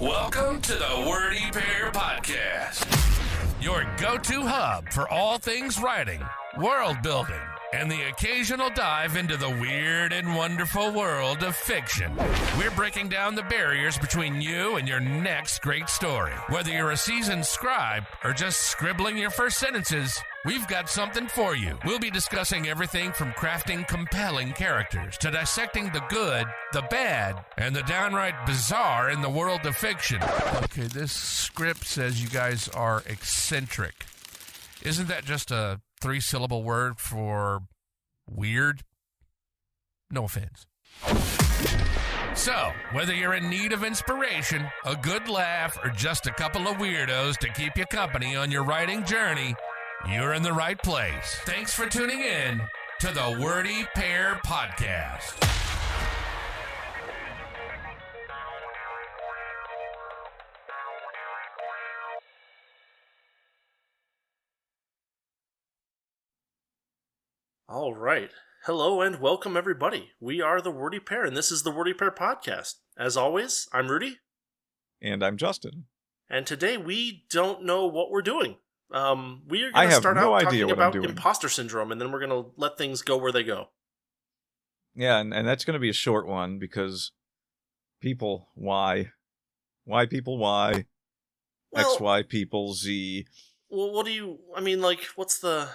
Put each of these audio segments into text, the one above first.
Welcome to the Wordy Pair Podcast, your go-to hub for all things writing, world building, and the occasional dive into the weird and wonderful world of fiction. We're breaking down the barriers between you and your next great story. Whether you're a seasoned scribe or just scribbling your first sentences, we've got something for you. We'll be discussing everything from crafting compelling characters to dissecting the good, the bad, and the downright bizarre in the world of fiction. Okay, this script says you guys are eccentric. Isn't that just a 3-syllable word for weird? No offense. So, whether you're in need of inspiration, a good laugh, or just a couple of weirdos to keep you company on your writing journey, you're in the right place. Thanks for tuning in to the Wordy Pair Podcast. All right. Hello and welcome, everybody. We are the Wordy Pair, and this is the Wordy Pair Podcast. As always, I'm Rudy. And I'm Justin. And today we don't know what we're doing. We are going to start out talking about imposter syndrome, and then we're going to let things go where they go. Yeah, and that's going to be a short one because people, why? Why people, why? Well, XY people, Z. Well, what do you, I mean, like, what's the...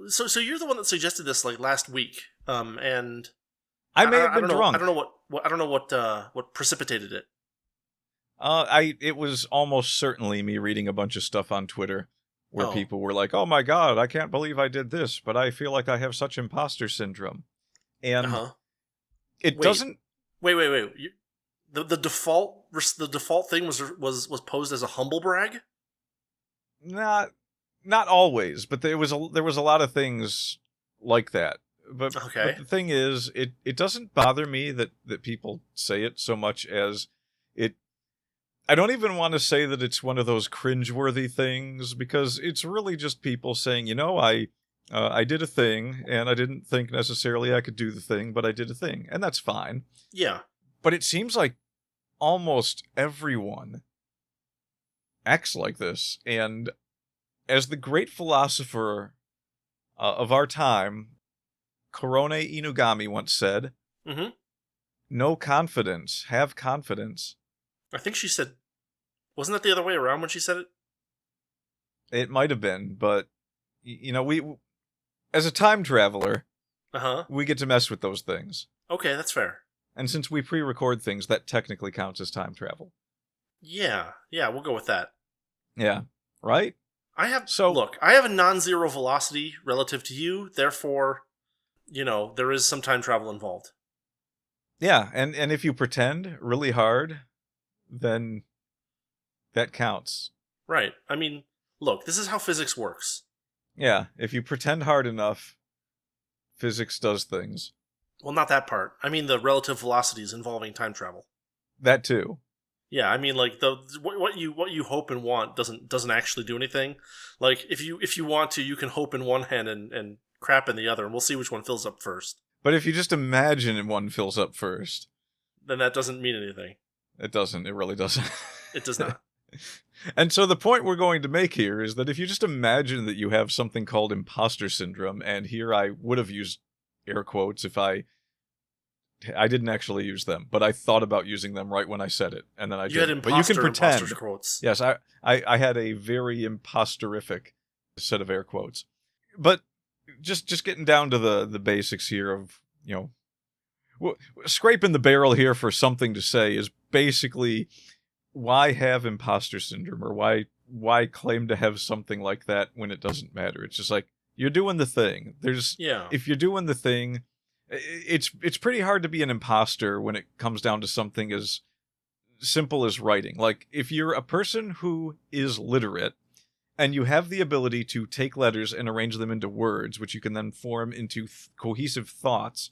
So you're the one that suggested this like last week, and I may have been drunk. I don't know what precipitated it. It was almost certainly me reading a bunch of stuff on Twitter where people were like, "Oh my god, I can't believe I did this, but I feel like I have such imposter syndrome," and doesn't. Wait. The default thing was posed as a humble brag. Not always, but there was a lot of things like that. But the thing is, it doesn't bother me that people say it so much as it. I don't even want to say that it's one of those cringeworthy things because it's really just people saying, I did a thing and I didn't think necessarily I could do the thing, but I did a thing, and that's fine. Yeah. But it seems like almost everyone acts like this, and as the great philosopher of our time, Korone Inugami once said, "No confidence, have confidence." I think she said, wasn't that the other way around when she said it? It might have been, but, we, as a time traveler, we get to mess with those things. Okay, that's fair. And since we pre-record things, that technically counts as time travel. Yeah, we'll go with that. Yeah, right? I have a non-zero velocity relative to you, therefore, there is some time travel involved. Yeah, and if you pretend really hard, then that counts. Right. I mean, look, this is how physics works. Yeah, if you pretend hard enough, physics does things. Well, not that part. I mean the relative velocities involving time travel. That too. Yeah, I mean, like what you hope and want doesn't actually do anything. Like if you want to, you can hope in one hand and crap in the other, and we'll see which one fills up first. But if you just imagine one fills up first, then that doesn't mean anything. It doesn't. It really doesn't. It does not. And so the point we're going to make here is that if you just imagine that you have something called imposter syndrome, and here I would have used air quotes if I didn't actually use them, but I thought about using them right when I said it, and then I did. Had but you can pretend. Imposter quotes. Yes, I had a very imposterific set of air quotes. But just getting down to the basics here of, scraping the barrel here for something to say is basically why have imposter syndrome, or why claim to have something like that when it doesn't matter. It's just like, you're doing the thing. If you're doing the thing, it's pretty hard to be an imposter when it comes down to something as simple as writing. Like, if you're a person who is literate and you have the ability to take letters and arrange them into words, which you can then form into cohesive thoughts,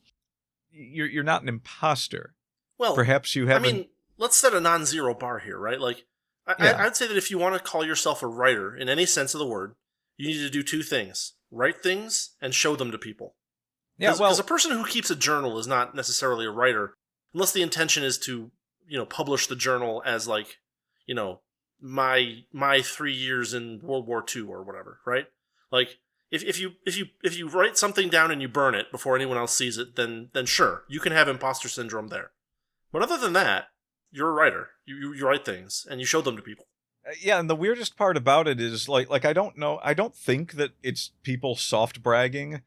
you're not an imposter. Well, perhaps you haven't. I mean, let's set a non-zero bar here, right? Like, I'd say that if you want to call yourself a writer in any sense of the word, you need to do two things: write things and show them to people. Yeah, because a person who keeps a journal is not necessarily a writer, unless the intention is to publish the journal as like, my 3 years in World War II or whatever, right? Like if you write something down and you burn it before anyone else sees it, then sure, you can have imposter syndrome there. But other than that, you're a writer. You write things and you show them to people. Yeah, and the weirdest part about it is like I don't know. I don't think that it's people soft bragging.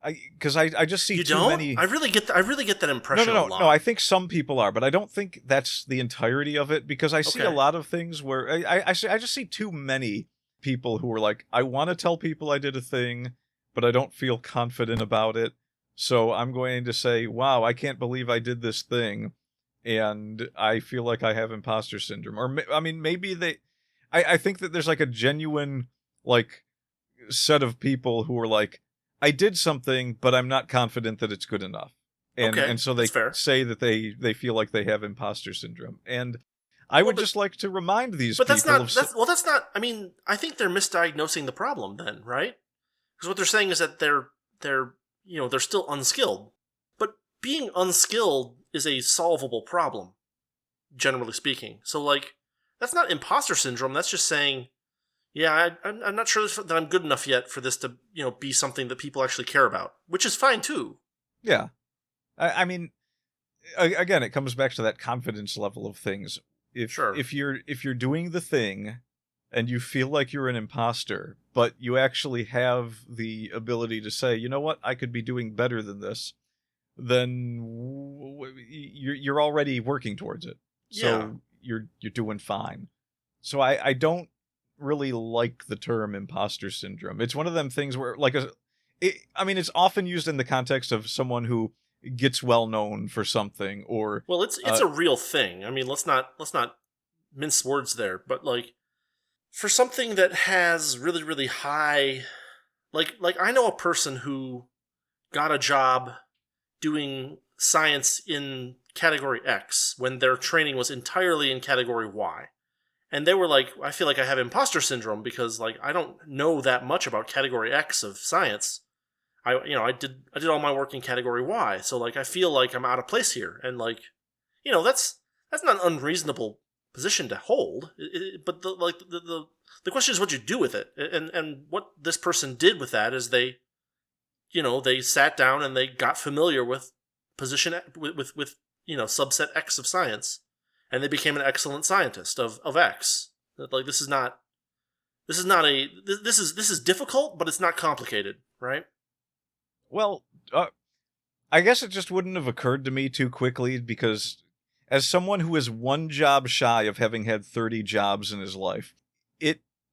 Because I just see too many. I really get that impression. No. A lot. No, I think some people are, but I don't think that's the entirety of it. Because I see a lot of things where I just see too many people who are like, I want to tell people I did a thing, but I don't feel confident about it. So I'm going to say, wow, I can't believe I did this thing, and I feel like I have imposter syndrome. Or I mean, maybe they. I think that there's like a genuine like set of people who are like, I did something, but I'm not confident that it's good enough. And so they say that they feel like they have imposter syndrome. And I would just like to remind these people. But that's not, I mean, I think they're misdiagnosing the problem then, right? Because what they're saying is that they're still unskilled. But being unskilled is a solvable problem, generally speaking. So, like, that's not imposter syndrome. That's just saying, yeah, I'm not sure that I'm good enough yet for this to, be something that people actually care about, which is fine too. Yeah. I mean, again, it comes back to that confidence level of things. If you're doing the thing and you feel like you're an imposter, but you actually have the ability to say, you know what, I could be doing better than this, then you're already working towards it. So you're doing fine. So I don't really like the term imposter syndrome. It's one of them things where it's often used in the context of someone who gets well known for something, or it's a real thing. I mean, let's not mince words there, but like for something that has really, really high, like I know a person who got a job doing science in category X when their training was entirely in category Y. And they were like, I feel like I have imposter syndrome because like I don't know that much about category X of science. I did all my work in category Y, so like I feel like I'm out of place here, and like, that's not an unreasonable position to hold. But the question is what you do with it, and what this person did with that is they sat down and they got familiar with position with subset X of science. And they became an excellent scientist of X. Like this is difficult, but it's not complicated, right? Well, I guess it just wouldn't have occurred to me too quickly because, as someone who is one job shy of having had 30 jobs in his life,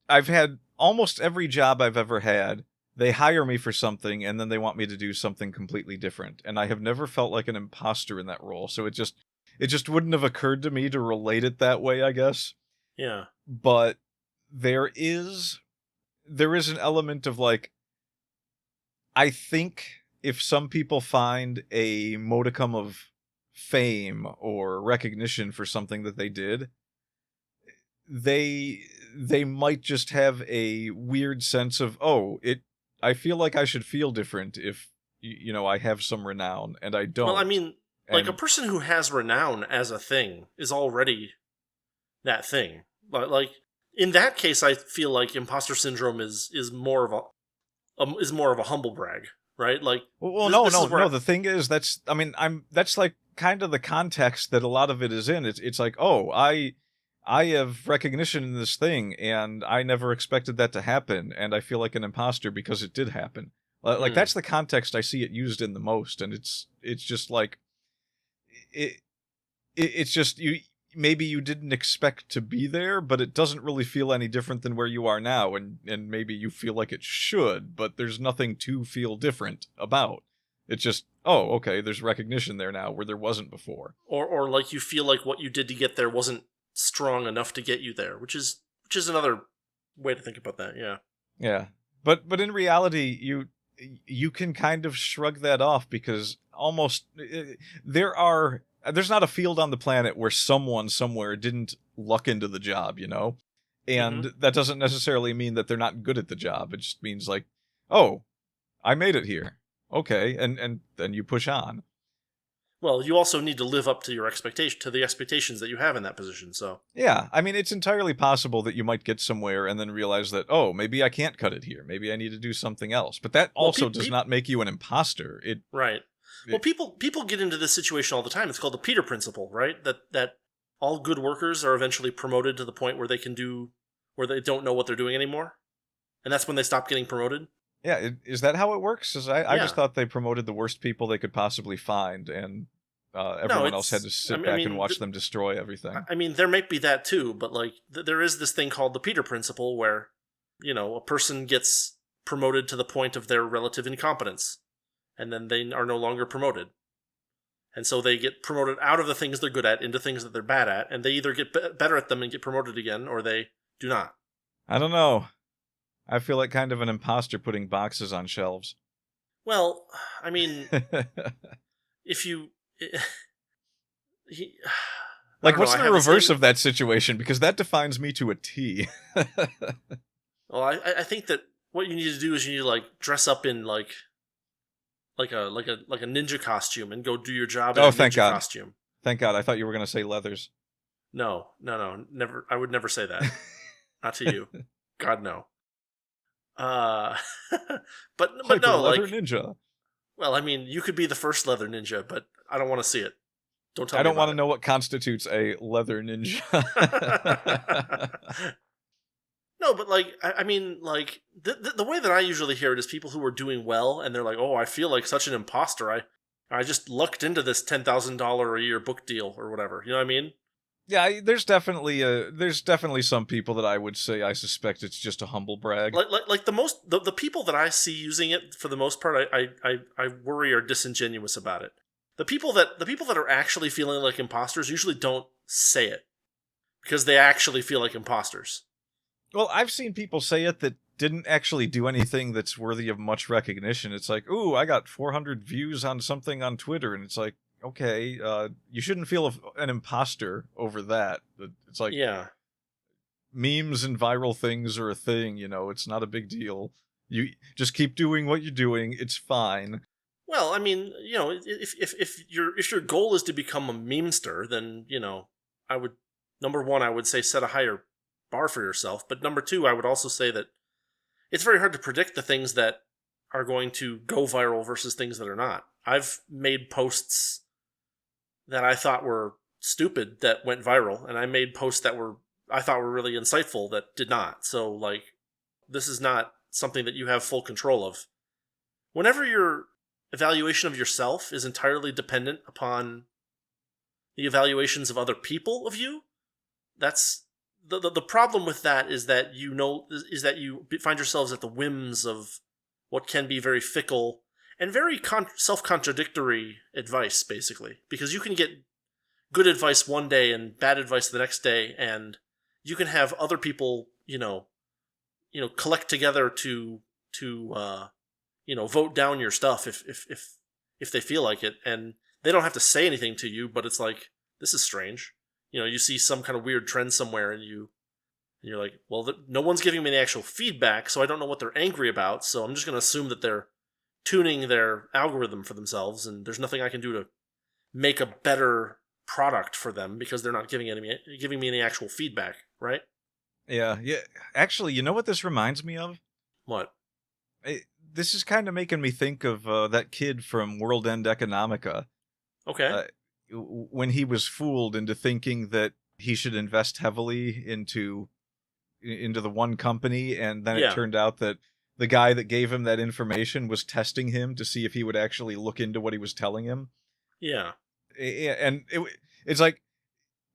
I've had almost every job I've ever had. They hire me for something, and then they want me to do something completely different, and I have never felt like an imposter in that role. So it just wouldn't have occurred to me to relate it that way, I guess. Yeah. But there is an element of like, I think if some people find a modicum of fame or recognition for something that they did, they might just have a weird sense of, I feel like I should feel different if, I have some renown, and I don't. Well, I mean, like, a person who has renown as a thing is already that thing. Like in that case, I feel like imposter syndrome is more of a humble brag, right? Like, no. The thing is, that's like kind of the context that a lot of it is in. It's like, I have recognition in this thing, and I never expected that to happen, and I feel like an imposter because it did happen. Like that's the context I see it used in the most, and it's just like. It's just maybe you didn't expect to be there, but it doesn't really feel any different than where you are now, and maybe you feel like it should, but there's nothing to feel different about. It's just, okay, there's recognition there now where there wasn't before. Or like you feel like what you did to get there wasn't strong enough to get you there, which is another way to think about that, yeah. Yeah. But in reality, you can kind of shrug that off because almost there's not a field on the planet where someone somewhere didn't luck into the job, and that doesn't necessarily mean that they're not good at the job. It just means like, I made it here, okay, and then you push on. Well, you also need to live up to your the expectations that you have in that position. So Yeah, I mean, it's entirely possible that you might get somewhere and then realize that, oh, maybe I can't cut it here. Maybe I need to do something else. But that also does not make you an imposter. Right. Well, people get into this situation all the time. It's called the Peter Principle, right? That all good workers are eventually promoted to the point where where they don't know what they're doing anymore, and that's when they stop getting promoted. Yeah, is that how it works? 'Cause I Yeah. just thought they promoted the worst people they could possibly find, and everyone else had to sit back and watch them destroy everything. I mean, there might be that too, but like there is this thing called the Peter Principle where, a person gets promoted to the point of their relative incompetence, and then they are no longer promoted. And so they get promoted out of the things they're good at into things that they're bad at, and they either get better at them and get promoted again, or they do not. I don't know. I feel like kind of an imposter putting boxes on shelves. Well, I mean, if you... what's the reverse of that situation? Because that defines me to a T. Well, I think that what you need to do is you need to like dress up in like a ninja costume and go do your job in a ninja costume. Thank God. I thought you were going to say leathers. No, never. I would never say that. Not to you. God, no. But no, leather ninja. Well, I mean, you could be the first leather ninja, but I don't want to see it. Don't tell me. I don't want to know what constitutes a leather ninja. No, but like, I mean, like the way that I usually hear it is people who are doing well, and they're like, "Oh, I feel like such an imposter. I just lucked into this $10,000 a year book deal or whatever." You know what I mean? Yeah, there's definitely some people that I would say I suspect it's just a humble brag. Like the people that I see using it for the most part, I worry are disingenuous about it. The people that are actually feeling like imposters usually don't say it because they actually feel like imposters. Well, I've seen people say it that didn't actually do anything that's worthy of much recognition. It's like, ooh, I got 400 views on something on Twitter, and it's like, okay, you shouldn't feel an imposter over that. It's like, yeah, memes and viral things are a thing, it's not a big deal. You just keep doing what you're doing, it's fine. Well, I mean, if your goal is to become a memester, then, number one, I would say set a higher bar for yourself. But number two, I would also say that it's very hard to predict the things that are going to go viral versus things that are not. I've made posts that I thought were stupid that went viral, and I made posts that I thought were really insightful that did not. So, like, this is not something that you have full control of. Whenever your evaluation of yourself is entirely dependent upon the evaluations of other people of you, that's the problem with that is that you find yourselves at the whims of what can be very fickle and very self-contradictory advice, basically. Because you can get good advice one day and bad advice the next day, and you can have other people, collect together to vote down your stuff if they feel like it, and they don't have to say anything to you, but it's like, this is strange. You see some kind of weird trend somewhere, and you're like, well, no one's giving me the actual feedback, so I don't know what they're angry about, so I'm just going to assume that they're tuning their algorithm for themselves, and there's nothing I can do to make a better product for them because they're not giving me any actual feedback, right? Yeah. Actually, you know what this reminds me of? What? This is kind of making me think of that kid from World End Economica. Okay. When he was fooled into thinking that he should invest heavily into the one company, and then it turned out that the guy that gave him that information was testing him to see if he would actually look into what he was telling him. Yeah. And it's like,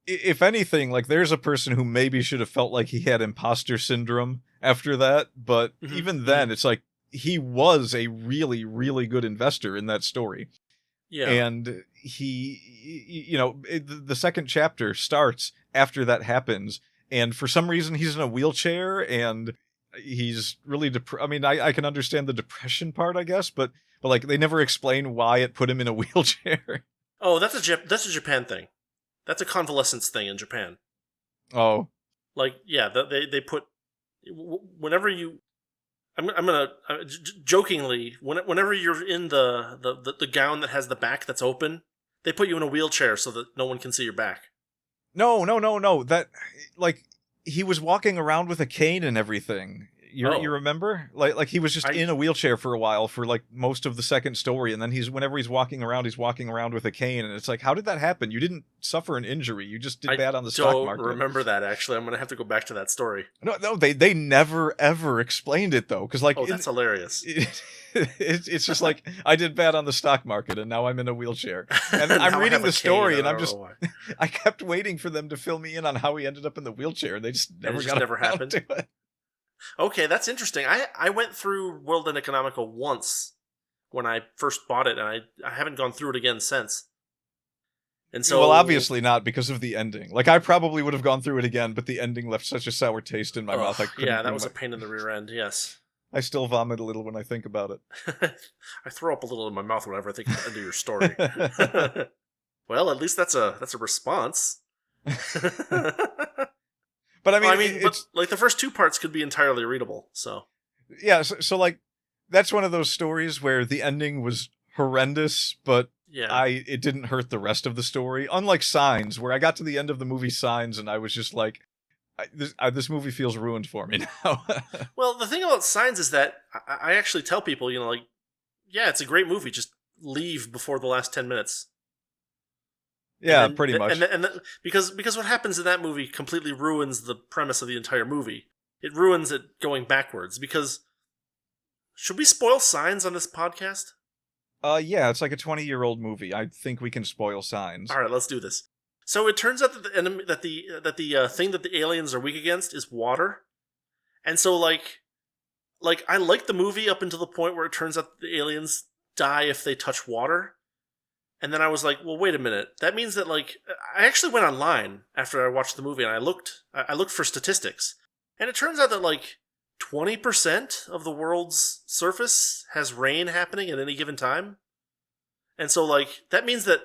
if anything, like, there's a person who maybe should have felt like he had imposter syndrome after that, but even then, it's like, he was a really, really good investor in that story. Yeah. And the second chapter starts after that happens, and for some reason he's in a wheelchair, and he's really I can understand the depression part, I guess, but like, they never explain why it put him in a wheelchair. Oh, that's a Japan thing. That's a convalescence thing in Japan. Oh. Like, yeah, they put, whenever you, I'm gonna jokingly, whenever you're in the gown that has the back that's open, They put you in a wheelchair so that no one can see your back. No. That, like, he was walking around with a cane and everything. You remember? Like he was just in a wheelchair for a while for like most of the second story, and then whenever he's walking around with a cane, and it's like, how did that happen? You didn't suffer an injury. You just did bad on the stock market. I don't remember that, actually. I'm going to have to go back to that story. No, they never ever explained it though, because like, that's hilarious. It's just like, I did bad on the stock market and now I'm in a wheelchair. And I'm reading the story and I kept waiting for them to fill me in on how he ended up in the wheelchair. They just never happened to it. Okay, that's interesting. I went through World End Economical once when I first bought it, and I haven't gone through it again since. And so, well, obviously not, because of the ending. Like, I probably would have gone through it again, but the ending left such a sour taste in my mouth. That was a pain in the rear end, yes. I still vomit a little when I think about it. I throw up a little in my mouth whenever I think of the end of your story. Well, at least that's a response. But I mean, it's like the first two parts could be entirely readable. So yeah, so like that's one of those stories where the ending was horrendous, but it didn't hurt the rest of the story. Unlike Signs, where I got to the end of the movie Signs and I was just like, this movie feels ruined for me now. Well, the thing about Signs is that I actually tell people, like, yeah, it's a great movie. Just leave before the last 10 minutes. Yeah, pretty much. Because what happens in that movie completely ruins the premise of the entire movie. It ruins it going backwards. Because should we spoil Signs on this podcast? Yeah, it's like a 20-year-old movie. I think we can spoil Signs. All right, let's do this. So it turns out that the enemy, that the thing that the aliens are weak against is water, and so like I like the movie up until the point where it turns out that the aliens die if they touch water. And then I was like, well, wait a minute. That means that, like, I actually went online after I watched the movie and I looked for statistics. And it turns out that, like, 20% of the world's surface has rain happening at any given time. And so, like, that means that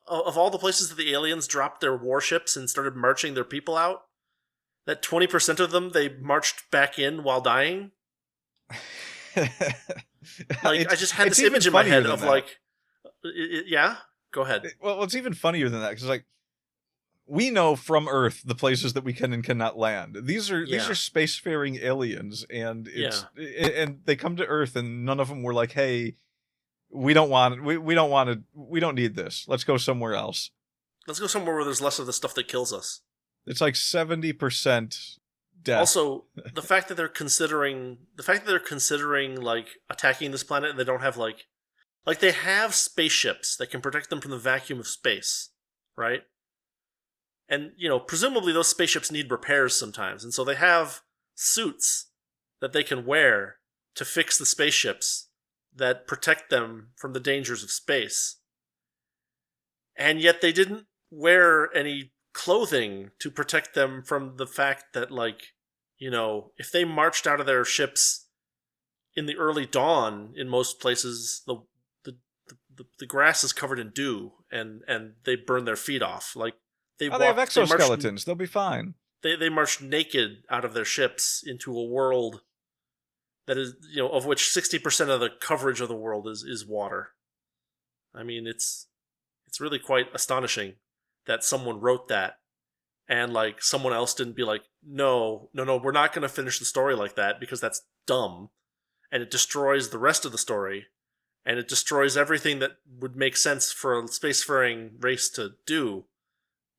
of all the places that the aliens dropped their warships and started marching their people out, that 20% of them, they marched back in while dying. Like, I just had this image in my head of, like... Yeah, go ahead. Well, it's even funnier than that, because like we know from Earth the places that we can and cannot land. These are spacefaring aliens, and and they come to Earth, and none of them were like, "Hey, we don't want it. We don't need this. Let's go somewhere else. Let's go somewhere where there's less of the stuff that kills us." It's like 70% death. Also, the fact that they're considering like attacking this planet, and they don't have like they have spaceships that can protect them from the vacuum of space, right? And, presumably those spaceships need repairs sometimes. And so they have suits that they can wear to fix the spaceships that protect them from the dangers of space. And yet they didn't wear any clothing to protect them from the fact that, like, if they marched out of their ships in the early dawn, in most places, the grass is covered in dew, and they burn their feet off. Like they have exoskeletons. They'll be fine. They marched naked out of their ships into a world that is, of which 60% of the coverage of the world is water. I mean, it's really quite astonishing that someone wrote that, and like someone else didn't be like, no, we're not going to finish the story like that because that's dumb, and it destroys the rest of the story. And it destroys everything that would make sense for a spacefaring race to do.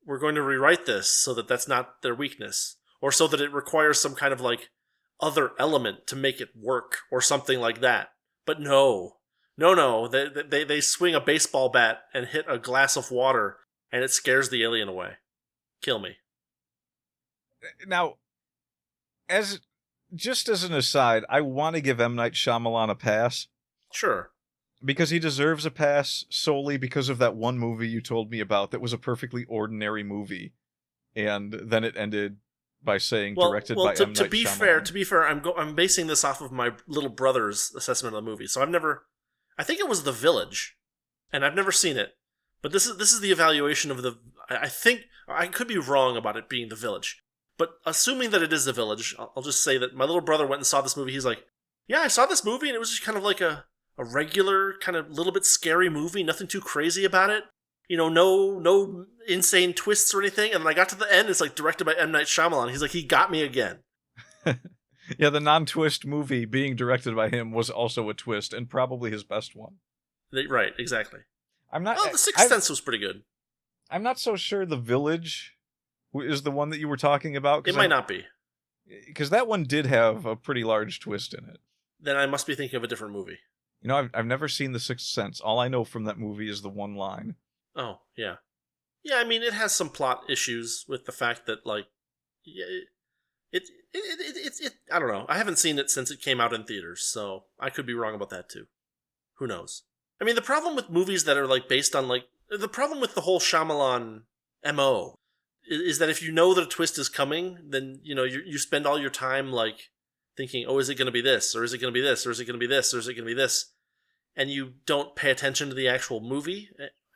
We're going to rewrite this so that that's not their weakness. Or so that it requires some kind of, like, other element to make it work. Or something like that. But no. They swing a baseball bat and hit a glass of water, and it scares the alien away. Kill me. Now, just as an aside, I want to give M. Night Shyamalan a pass. Sure. Because he deserves a pass solely because of that one movie you told me about that was a perfectly ordinary movie, and then it ended by saying directed by M. Night Shyamalan. To be fair, I'm basing this off of my little brother's assessment of the movie. So I think it was The Village, and I've never seen it, but this is the evaluation of I think I could be wrong about it being The Village, but assuming that it is The Village, I'll just say that my little brother went and saw this movie. He's like, yeah, I saw this movie, and it was just kind of like a regular, kind of little bit scary movie, nothing too crazy about it. no insane twists or anything. And then I got to the end. It's like directed by M. Night Shyamalan. He's like, he got me again. Yeah, the non-twist movie being directed by him was also a twist, and probably his best one. Right, exactly. The Sixth Sense was pretty good. I'm not so sure The Village is the one that you were talking about. It might not be. Because that one did have a pretty large twist in it. Then I must be thinking of a different movie. I've never seen The Sixth Sense. All I know from that movie is the one line. Oh, yeah. Yeah, I mean, it has some plot issues with the fact that, like, it I don't know. I haven't seen it since it came out in theaters, so I could be wrong about that too. Who knows? I mean, the problem with movies that are, like, based on, like, the problem with the whole Shyamalan MO is that if you know that a twist is coming, then, you spend all your time, like, thinking, oh, is it going to be this? Or is it going to be this? Or is it going to be this? Or is it going to be this? And you don't pay attention to the actual movie.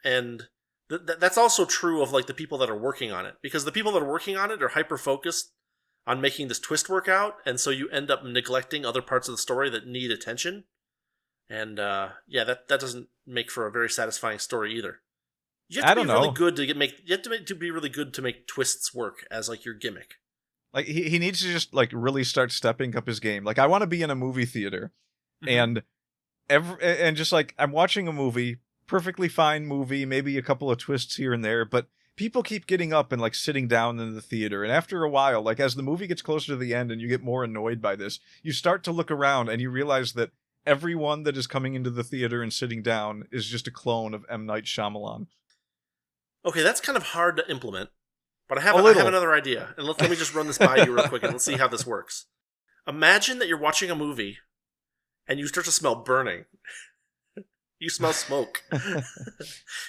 And that's also true of, like, the people that are working on it. Because the people that are working on it are hyper-focused on making this twist work out, and so you end up neglecting other parts of the story that need attention. And, that doesn't make for a very satisfying story either. You have to be really good to be really good to make twists work as, like, your gimmick. Like, he needs to just, like, really start stepping up his game. Like, I want to be in a movie theater, and just, like, I'm watching a movie, perfectly fine movie, maybe a couple of twists here and there, but people keep getting up and, like, sitting down in the theater, and after a while, like, as the movie gets closer to the end and you get more annoyed by this, you start to look around and you realize that everyone that is coming into the theater and sitting down is just a clone of M. Night Shyamalan. Okay, that's kind of hard to implement, but I have another idea, and let me just run this by you real quick, and let's see how this works. Imagine that you're watching a movie, and you start to smell burning. You smell smoke, and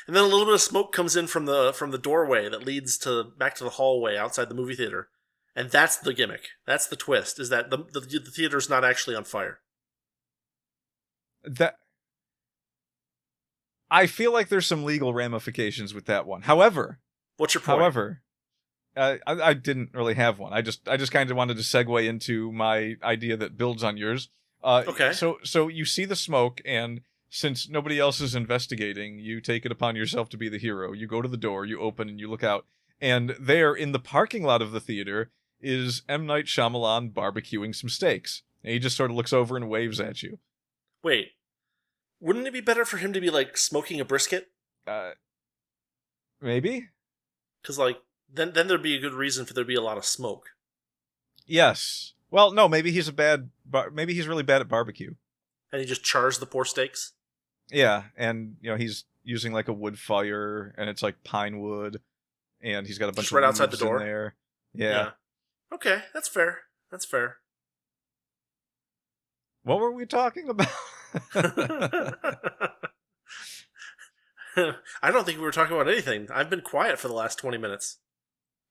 then a little bit of smoke comes in from the doorway that leads back to the hallway outside the movie theater, and that's the gimmick. That's the twist: is that the theater's not actually on fire. I feel like there's some legal ramifications with that one. However, what's your point? However, I didn't really have one. I just kind of wanted to segue into my idea that builds on yours. Okay. So you see the smoke, and since nobody else is investigating, you take it upon yourself to be the hero. You go to the door, you open, and you look out. And there, in the parking lot of the theater, is M. Night Shyamalan barbecuing some steaks. And he just sort of looks over and waves at you. Wait. Wouldn't it be better for him to be, like, smoking a brisket? Maybe? Because, like, then there'd be a good reason for there to be a lot of smoke. Yes. Well, no, maybe he's maybe he's really bad at barbecue. And he just chars the poor steaks? Yeah, and, he's using, like, a wood fire, and it's, like, pine wood, and he's got a bunch just of right outside the door? in there. Yeah. Okay, that's fair. That's fair. What were we talking about? I don't think we were talking about anything. I've been quiet for the last 20 minutes.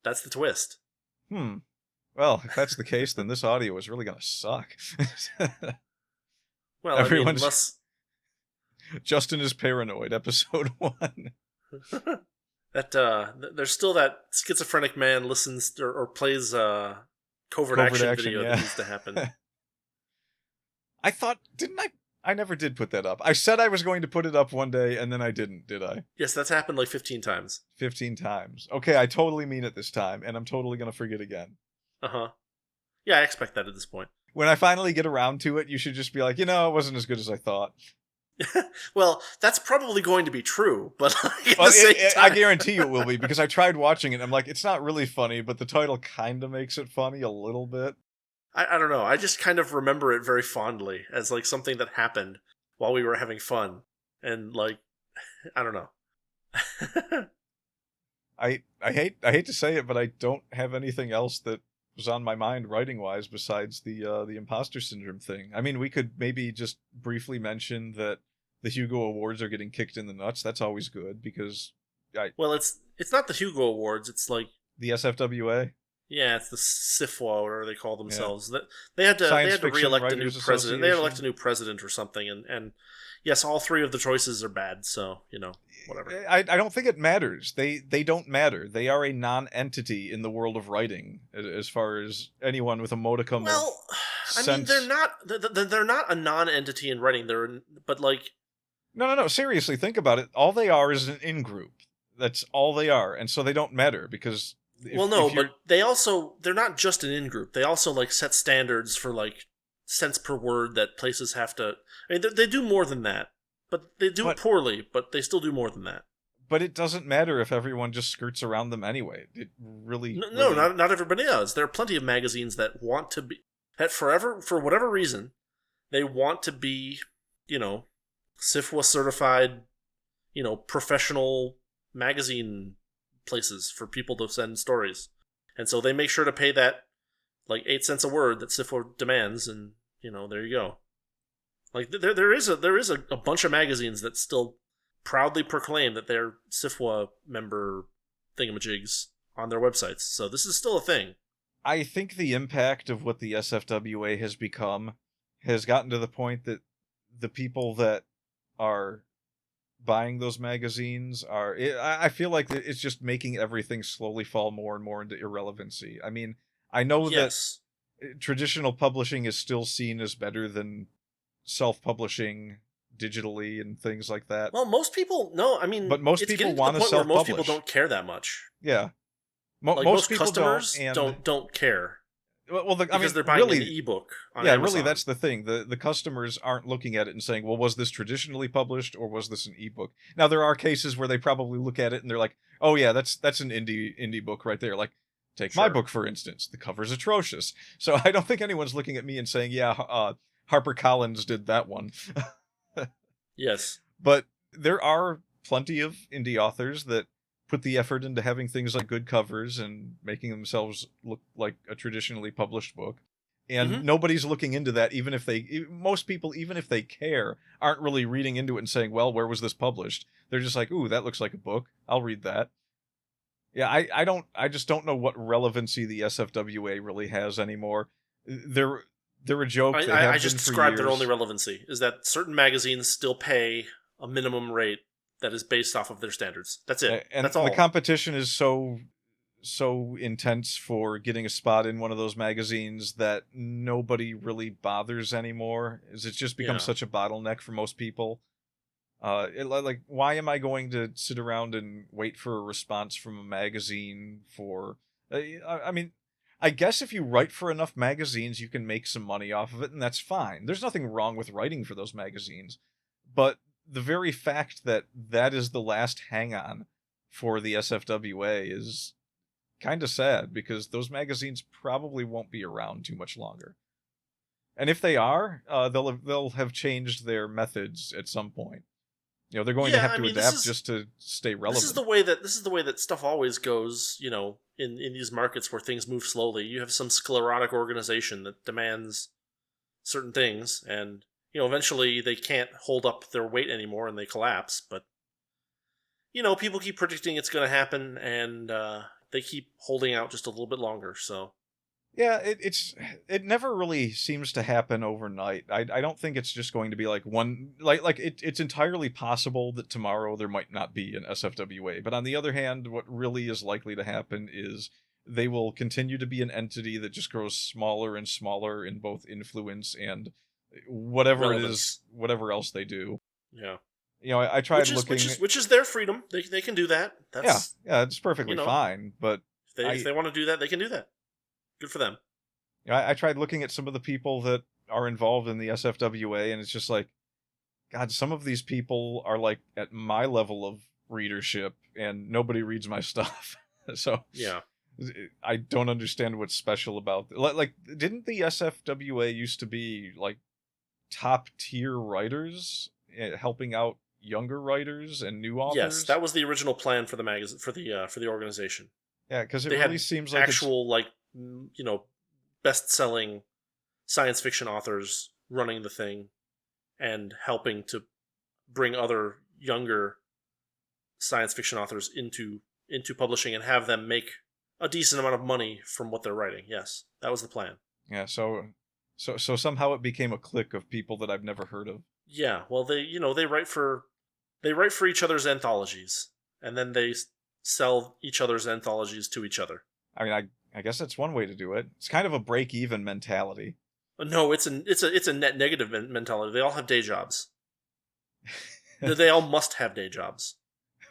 That's the twist. Well, if that's the case, then this audio is really going to suck. Well, everyone's... Justin is Paranoid, episode 1. There's still that schizophrenic man listens or plays covert action video that needs to happen. I thought, didn't I? I never did put that up. I said I was going to put it up one day, and then I didn't, did I? Yes, that's happened like 15 times. 15 times. Okay, I totally mean it this time, and I'm totally going to forget again. Uh-huh. Yeah, I expect that at this point. When I finally get around to it, you should just be like, it wasn't as good as I thought. Well, that's probably going to be true, but I guarantee you it will be, because I tried watching it, and I'm like, it's not really funny, but the title kind of makes it funny a little bit. I don't know. I just kind of remember it very fondly as, like, something that happened while we were having fun. And, like, I don't know. I hate to say it, but I don't have anything else that was on my mind writing-wise besides the imposter syndrome thing. I mean, we could maybe just briefly mention that the Hugo Awards are getting kicked in the nuts. That's always good, because... Well, it's not the Hugo Awards. It's, like... The SFWA? Yeah, it's the SFWA, or they call themselves. Yeah. They had to re-elect a new president. They had to elect a new president or something, and yes, all three of the choices are bad, so, whatever. I don't think it matters. They don't matter. They are a non-entity in the world of writing, as far as anyone with a modicum of sense. I mean, they're not a non-entity in writing. But, like... No, seriously, think about it. All they are is an in-group. That's all they are, and so they don't matter because. But they're not just an in-group. They also like set standards for like cents per word that places have to. I mean, they do more than that, but they do it poorly. But they still do more than that. But it doesn't matter if everyone just skirts around them anyway. It really not everybody does. There are plenty of magazines that want to be for whatever reason, they want to be, SFWA certified, professional magazine places for people to send stories. And so they make sure to pay that like 8 cents a word that SFWA demands, and there you go. Like there is a bunch of magazines that still proudly proclaim that they're SFWA member thingamajigs on their websites. So this is still a thing. I think the impact of what the SFWA has become has gotten to the point that the people that are buying those magazines I feel like it's just making everything slowly fall more and more into irrelevancy. I mean, I know that traditional publishing is still seen as better than self-publishing digitally and things like that. Well, most people but most people want to self-publish. Most people don't care that much. Yeah, most people customers don't care. Because they're buying an ebook on Amazon. Really, that's the thing. The customers aren't looking at it and saying, well, was this traditionally published or was this an ebook? Now, there are cases where they probably look at it and they're like, oh yeah, that's an indie book right there. Like, take my book, for instance. The cover's atrocious. So I don't think anyone's looking at me and saying, yeah, HarperCollins did that one. Yes. But there are plenty of indie authors that put the effort into having things like good covers and making themselves look like a traditionally published book. And nobody's looking into that, most people, even if they care, aren't really reading into it and saying, well, where was this published? They're just like, ooh, that looks like a book. I'll read that. Yeah, I just don't know what relevancy the SFWA really has anymore. They're a joke. I just described their only relevancy is that certain magazines still pay a minimum rate that is based off of their standards. That's it. And that's all. The competition is so intense for getting a spot in one of those magazines that nobody really bothers anymore. It's just become such a bottleneck for most people. Like, why am I going to sit around and wait for a response from a magazine for... I mean, I guess if you write for enough magazines, you can make some money off of it, and that's fine. There's nothing wrong with writing for those magazines. But the very fact that is the last hang-on for the SFWA is kind of sad, because those magazines probably won't be around too much longer. And if they are, they'll have changed their methods at some point. They're going to have to adapt just to stay relevant. This is the way that stuff always goes, in these markets where things move slowly. You have some sclerotic organization that demands certain things, and eventually they can't hold up their weight anymore and they collapse. But people keep predicting it's going to happen, and they keep holding out just a little bit longer. So yeah, it never really seems to happen overnight. I don't think it's just going to be like one it's entirely possible that tomorrow there might not be an SFWA. But on the other hand, what really is likely to happen is they will continue to be an entity that just grows smaller and smaller in both influence and whatever relevance. It is, whatever else they do. Yeah. I tried looking... Which is their freedom. They can do that. That's, yeah, it's perfectly fine, but... If they want to do that, they can do that. Good for them. I tried looking at some of the people that are involved in the SFWA, and it's just like, God, some of these people are like at my level of readership, and nobody reads my stuff. So yeah, I don't understand what's special about it. Like, didn't the SFWA used to be like top tier writers helping out younger writers and new authors? Yes, that was the original plan for the magazine, for the organization. Yeah, because it really seems like actual best-selling science fiction authors running the thing and helping to bring other younger science fiction authors into publishing and have them make a decent amount of money from what they're writing. Yes, that was the plan. Yeah, so somehow it became a clique of people that I've never heard of. Yeah, well, they write for each other's anthologies, and then they sell each other's anthologies to each other. I mean, I guess that's one way to do it. It's kind of a break-even mentality. No, it's a net negative mentality. They all have day jobs. They all must have day jobs.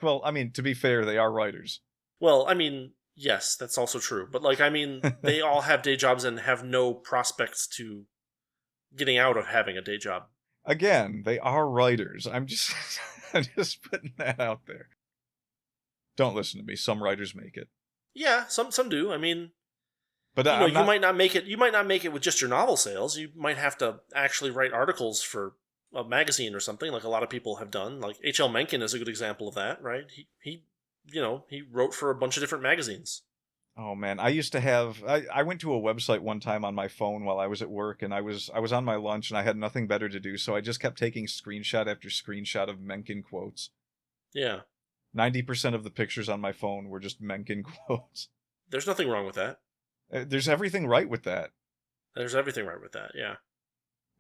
Well, I mean, to be fair, they are writers. Well, I mean, yes, that's also true. But, like, I mean, they all have day jobs and have no prospects to getting out of having a day job. Again, they are writers. I'm just I'm just putting that out there. Don't listen to me. Some writers make it. Yeah, some do. I mean, But you might not make it. You might not make it with just your novel sales. You might have to actually write articles for a magazine or something, like a lot of people have done. Like H.L. Mencken is a good example of that, right? He wrote for a bunch of different magazines. Oh man, I used to have. I went to a website one time on my phone while I was at work, and I was on my lunch, and I had nothing better to do, so I just kept taking screenshot after screenshot of Mencken quotes. Yeah. 90% of the pictures on my phone were just Mencken quotes. There's nothing wrong with that. There's everything right with that. There's everything right with that, yeah.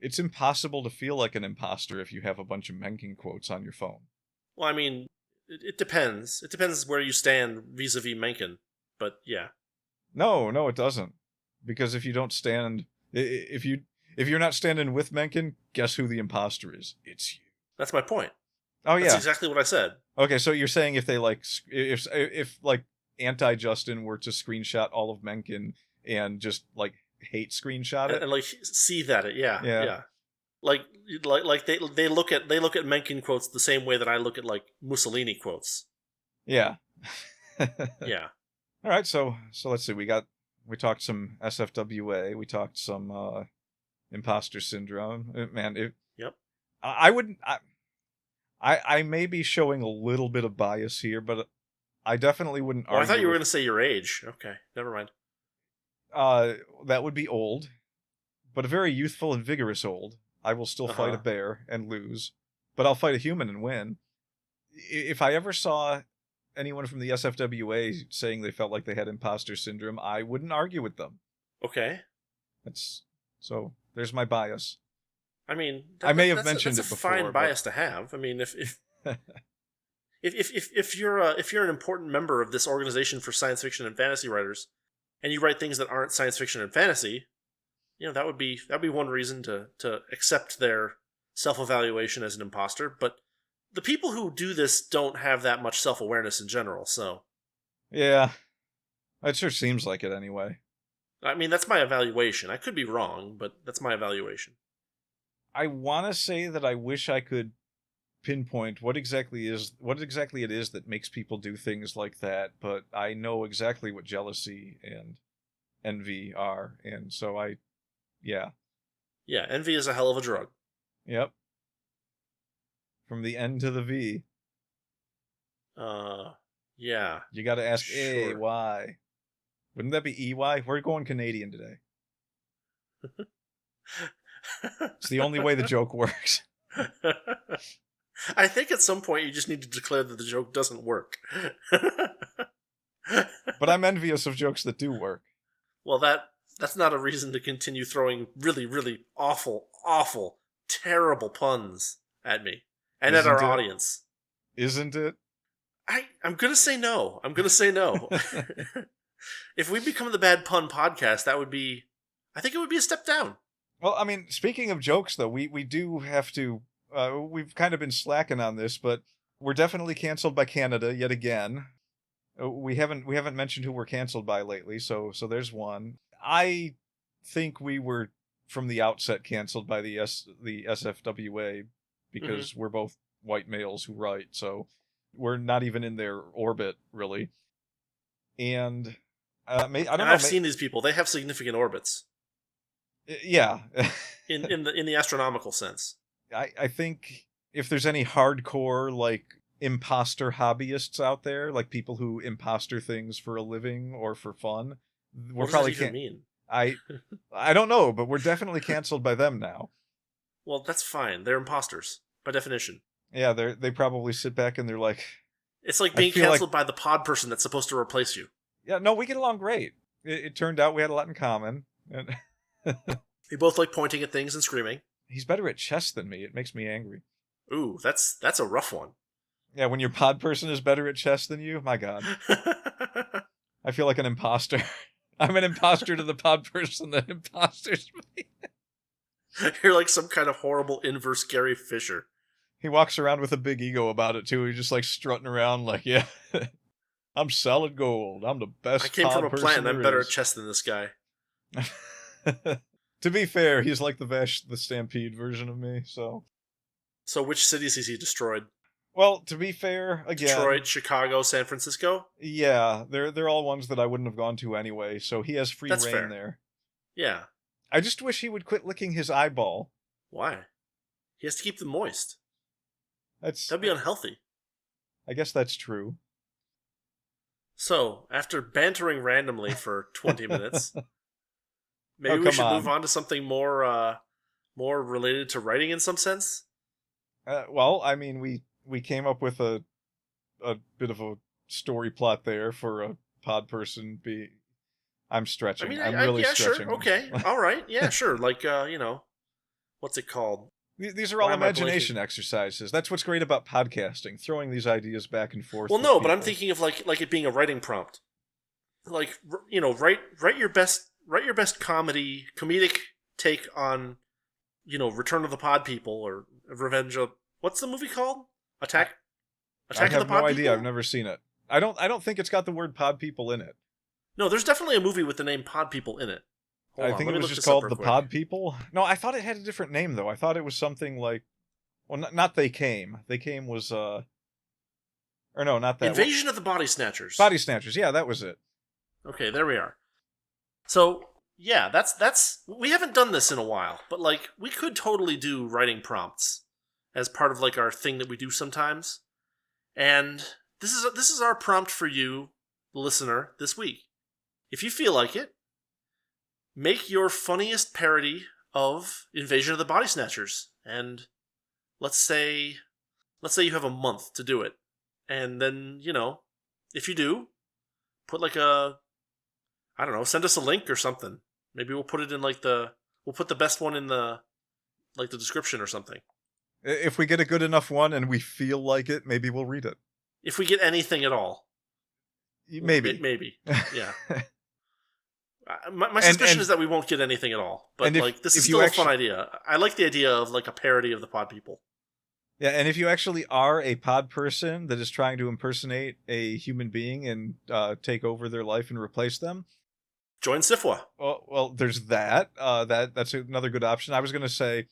It's impossible to feel like an imposter if you have a bunch of Mencken quotes on your phone. Well, I mean, it depends. It depends where you stand vis-a-vis Mencken, but yeah. No, it doesn't. Because if you don't stand... If you're not standing with Mencken, guess who the imposter is? It's you. That's my point. Oh, yeah. That's exactly what I said. Okay, so you're saying if they if anti-Justin were to screenshot all of Mencken and just hate screenshot it and see that yeah. Like they look at Mencken quotes the same way that I look at Mussolini quotes. Yeah. Yeah. All right, so let's see. We talked some SFWA. We talked some imposter syndrome. Man, yep. I may be showing a little bit of bias here, but I definitely wouldn't argue. I thought you were going to say your age. Okay, never mind. That would be old, but a very youthful and vigorous old. I will still fight a bear and lose, but I'll fight a human and win. If I ever saw anyone from the SFWA saying they felt like they had imposter syndrome, I wouldn't argue with them. Okay. So there's my bias. I mean, I may have mentioned it before. That's a fine bias to have. I mean, if you're an important member of this organization for science fiction and fantasy writers, and you write things that aren't science fiction and fantasy, that would be one reason to accept their self-evaluation as an imposter. But the people who do this don't have that much self-awareness in general. So yeah, it sure seems like it anyway. I mean, that's my evaluation. I could be wrong, but that's my evaluation. I want to say that I wish I could pinpoint what exactly it is that makes people do things like that, but I know exactly what jealousy and envy are, and so yeah, envy is a hell of a drug. Yep. From the N to the V. Yeah. You got to ask A-Y. Wouldn't that be EY? We're going Canadian today. It's the only way the joke works. I think at some point you just need to declare that the joke doesn't work. But I'm envious of jokes that do work. Well, that's not a reason to continue throwing really, really awful, terrible puns at me and at our audience. Isn't it? I'm going to say no. If we become the Bad Pun Podcast, I think it would be a step down. Well, I mean, speaking of jokes, though, we do have to... we've kind of been slacking on this, but we're definitely canceled by Canada yet again. We haven't mentioned who we're canceled by lately, so there's one. I think we were from the outset canceled by the SFWA because we're both white males who write, so we're not even in their orbit really. And I don't know. I've seen these people; they have significant orbits. Yeah, in the astronomical sense. I think if there's any hardcore imposter hobbyists out there, like people who imposter things for a living or for fun, what does that even mean? I don't know, but we're definitely canceled by them now. Well, that's fine. They're imposters by definition. Yeah, they probably sit back and they're like, it's like being canceled by the pod person that's supposed to replace you. Yeah, no, we get along great. It turned out we had a lot in common. And we both like pointing at things and screaming. He's better at chess than me. It makes me angry. Ooh, that's a rough one. Yeah, when your pod person is better at chess than you, my God. I feel like an imposter. I'm an imposter to the pod person that imposters me. You're like some kind of horrible inverse Gary Fisher. He walks around with a big ego about it, too. He's just, like, strutting around like, yeah, I'm solid gold. I'm the best I came from a person planet and I'm there better is." at chess than this guy. To be fair, he's like the Vash the Stampede version of me, so... So which cities has he destroyed? Well, to be fair, again... Detroit, Chicago, San Francisco? Yeah, they're all ones that I wouldn't have gone to anyway, so he has free That's reign fair. there. Yeah. I just wish he would quit licking his eyeball. Why? He has to keep them moist. That'd be unhealthy. I guess that's true. So, after bantering randomly for 20 minutes, maybe we should move on to something more related to writing in some sense? Well, I mean, we came up with a bit of a story plot there for a pod person. I'm stretching. I'm really stretching. Sure. Okay. All right. Yeah, sure. Like, what's it called? These are all imagination exercises. That's what's great about podcasting, throwing these ideas back and forth. Well, no, but I'm thinking of like it being a writing prompt. Like, write your best comedic take on, Return of the Pod People or Revenge of, what's the movie called? Attack of the Pod People? I have no idea. I've never seen it. I don't think it's got the word pod people in it. No, there's definitely a movie with the name Pod People in it. I think it was just called The Pod People. No, I thought it had a different name, though. I thought it was something like... Well, not They Came. They Came was... Or no, not that. Invasion of the Body Snatchers. Body Snatchers, yeah, that was it. Okay, there we are. So, yeah, that's... We haven't done this in a while, but, like, we could totally do writing prompts as part of, like, our thing that we do sometimes. And this is our prompt for you, the listener, this week. If you feel like it, make your funniest parody of Invasion of the Body Snatchers. And let's say you have a month to do it. And then, if you do, put like send us a link or something. Maybe we'll put it in we'll put the best one in the description or something. If we get a good enough one and we feel like it, maybe we'll read it. If we get anything at all. Maybe. Maybe, yeah. My suspicion is that we won't get anything at all. But this is still a fun idea. I like the idea of like a parody of the Pod People. Yeah, and if you actually are a pod person that is trying to impersonate a human being and take over their life and replace them, join SFWA. Well, there's that. That's another good option. I was going to say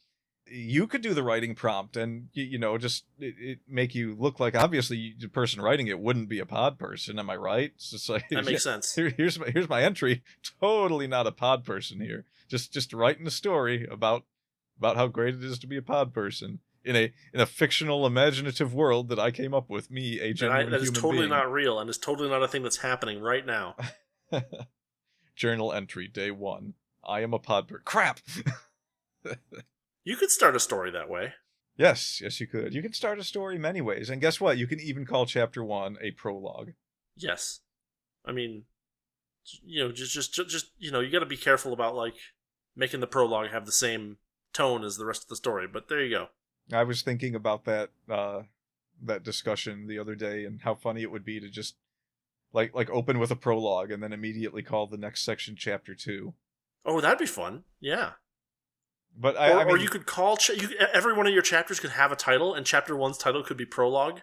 you could do the writing prompt and just it make you look like obviously the person writing it wouldn't be a pod person. Am I right? It's just like that makes sense. Here's my entry. Totally not a pod person here. Just writing a story about how great it is to be a pod person in a fictional imaginative world that I came up with. Me, a genuine human being. That is totally not real and is totally not a thing that's happening right now. Journal entry, day 1. I am a pod person. Crap. You could start a story that way. Yes, you could. You can start a story many ways. And guess what? You can even call chapter 1 a prologue. Yes. I mean, just you got to be careful about like making the prologue have the same tone as the rest of the story, but there you go. I was thinking about that discussion the other day and how funny it would be to just like open with a prologue and then immediately call the next section chapter 2. Oh, that'd be fun. Yeah. But or you could call every one of your chapters could have a title, and chapter 1's title could be prologue.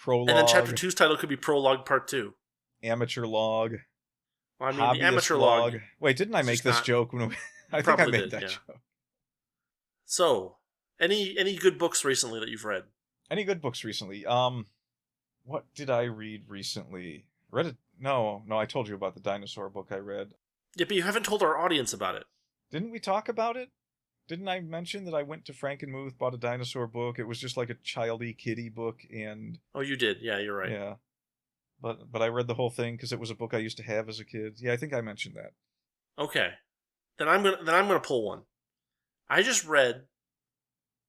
And then chapter 2's title could be prologue part 2. Amateur log. Well, I mean, the amateur log. Wait, didn't I make this joke when I think I made that joke. So, any good books recently that you've read? Any good books recently? What did I read recently? Read it? No, I told you about the dinosaur book I read. Yeah, but you haven't told our audience about it. Didn't we talk about it? Didn't I mention that I went to Frankenmuth, bought a dinosaur book? It was just like a childy kiddie book, and... Oh, you did. Yeah, you're right. Yeah. But I read the whole thing because it was a book I used to have as a kid. Yeah, I think I mentioned that. Okay. Then I'm gonna pull one. I just read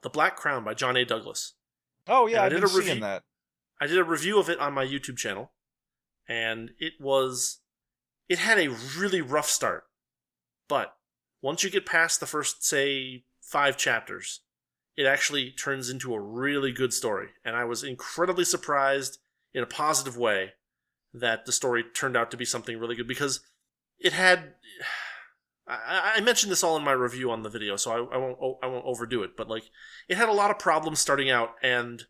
The Black Crown by John A. Douglas. Oh, yeah, I did seeing that. I did a review of it on my YouTube channel, and it had a really rough start. But once you get past the first, say, 5 chapters, it actually turns into a really good story. And I was incredibly surprised in a positive way that the story turned out to be something really good, because it had... I mentioned this all in my review on the video, so I won't overdo it. But like, it had a lot of problems starting out, and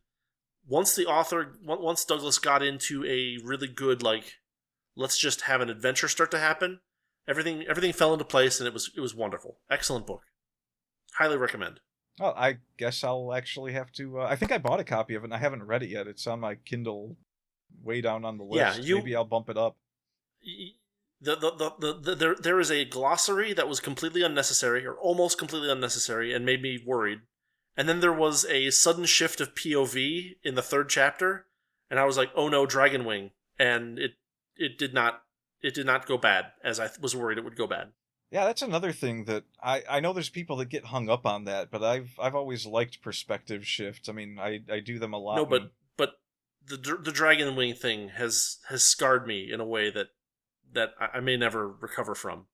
once Douglas got into a really good, like, let's just have an adventure start to happen, everything fell into place, and it was wonderful. Excellent book. Highly recommend. Well, I guess I'll actually have to. I think I bought a copy of it, and I haven't read it yet. It's on my Kindle, way down on the list. Yeah, maybe I'll bump it up. There is a glossary that was completely unnecessary, or almost completely unnecessary, and made me worried. And then there was a sudden shift of POV in the 3rd chapter, and I was like, "Oh no, Dragonwing!" And it did not go bad as I was worried it would go bad. Yeah, that's another thing that I know there's people that get hung up on that, but I've always liked perspective shifts. I mean, I do them a lot. No, but the Dragonwing thing has scarred me in a way that I may never recover from,